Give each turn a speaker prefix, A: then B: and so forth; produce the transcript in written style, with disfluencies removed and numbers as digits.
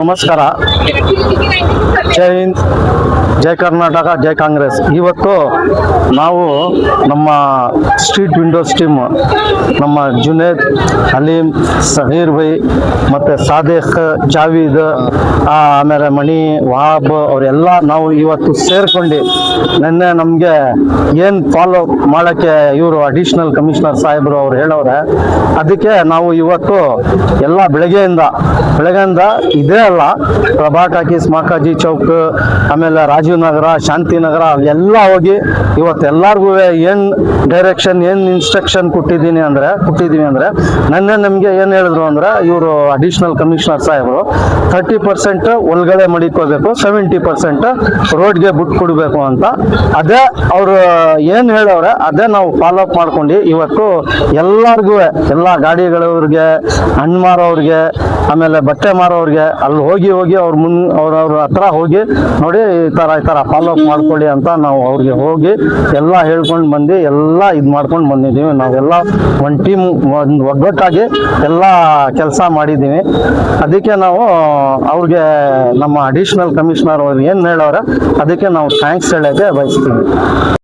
A: ನಮಸ್ಕಾರ. ಜೈ ಹಿಂದ್, ಜೈ ಕರ್ನಾಟಕ, ಜೈ ಕಾಂಗ್ರೆಸ್. ಇವತ್ತು ನಾವು ನಮ್ಮ ಸ್ಟ್ರೀಟ್ ವಿಂಡೋಸ್ ಟೀಮ್, ನಮ್ಮ ಜುನೇದ್, ಹಲೀಮ್, ಸಹೀರ್ ಭೈ ಮತ್ತು ಸಾದಿಕ್, ಜಾವೀದ್, ಆಮೇಲೆ ಮಣಿ, ವಹಾಬ್ ಅವರೆಲ್ಲ ನಾವು ಇವತ್ತು ಸೇರ್ಕೊಂಡು ನಿನ್ನೆ ನಮಗೆ ಏನು ಫಾಲೋ ಮಾಡೋಕ್ಕೆ ಇವರು ಅಡಿಷನಲ್ ಕಮಿಷನರ್ ಸಾಹೇಬರು ಅವ್ರು ಹೇಳೋರೆ, ಅದಕ್ಕೆ ನಾವು ಇವತ್ತು ಎಲ್ಲ ಬೆಳಗ್ಗೆಯಿಂದ ಇದೇ ಅಲ್ಲ, ಪ್ರಭಾ ಟಾಕೀಸ್, ಮಾಕಾಜಿ ಚೌಕ್, ಆಮೇಲೆ ರಾಜೀವ್ ನಗರ, ಶಾಂತಿನಗರ ಅಲ್ಲೆಲ್ಲ ಹೋಗಿ ಇವತ್ತು ಎಲ್ಲರಿಗೂ ಏನು ಡೈರೆಕ್ಷನ್, ಏನು ಇನ್ಸ್ಟ್ರಕ್ಷನ್ ಕೊಟ್ಟಿದ್ದೀವಿ ಅಂದರೆ ನನ್ನೆ ನಮಗೆ ಏನು ಹೇಳಿದ್ರು ಅಂದರೆ, ಇವರು ಅಡಿಷನಲ್ ಕಮಿಷನರ್ ಸಾಹೇಬರು 30% ಒಳಗಡೆ ಮಡಿಕೋಬೇಕು, 70% ರೋಡ್ಗೆ ಬಿಟ್ಟು ಕೊಡಬೇಕು ಅಂತ. ಅದೇ ಅವರು ಏನು ಹೇಳೋರೆ ಅದೇ ನಾವು ಫಾಲೋ ಅಪ್ ಮಾಡ್ಕೊಂಡು ಇವತ್ತು ಎಲ್ಲರಿಗೂ, ಎಲ್ಲ ಗಾಡಿಗಳವ್ರಿಗೆ, ಹಣ್ಣು ಮಾರೋರಿಗೆ, ಆಮೇಲೆ ಬಟ್ಟೆ ಮಾರೋರಿಗೆ ಅಲ್ಲಿ ಹೋಗಿ ಅವ್ರ ಹತ್ರ ಹೋಗಿ ನೋಡಿ ಈ ಥರ ಫಾಲೋ ಅಪ್ ಮಾಡ್ಕೊಳ್ಳಿ ಅಂತ ನಾವು ಅವ್ರಿಗೆ ಹೋಗಿ ಎಲ್ಲ ಹೇಳ್ಕೊಂಡು ಬಂದು ಎಲ್ಲ ಇದು ಮಾಡ್ಕೊಂಡು ಬಂದಿದ್ದೀವಿ. ನಾವೆಲ್ಲ ಒಂದು ಟೀಮ್, ಒಂದು ಒಗ್ಗಟ್ಟಾಗಿ ಎಲ್ಲ ಕೆಲಸ ಮಾಡಿದ್ದೀವಿ. ಅದಕ್ಕೆ ನಾವು ಅವ್ರಿಗೆ, ನಮ್ಮ ಅಡಿಷನಲ್ ಕಮಿಷನರ್ ಅವ್ರು ಏನು ಹೇಳೋರೆ ಅದಕ್ಕೆ ನಾವು ಥ್ಯಾಂಕ್ಸ್ ಹೇಳೋಕ್ಕೆ ಬಯಸ್ತೀವಿ.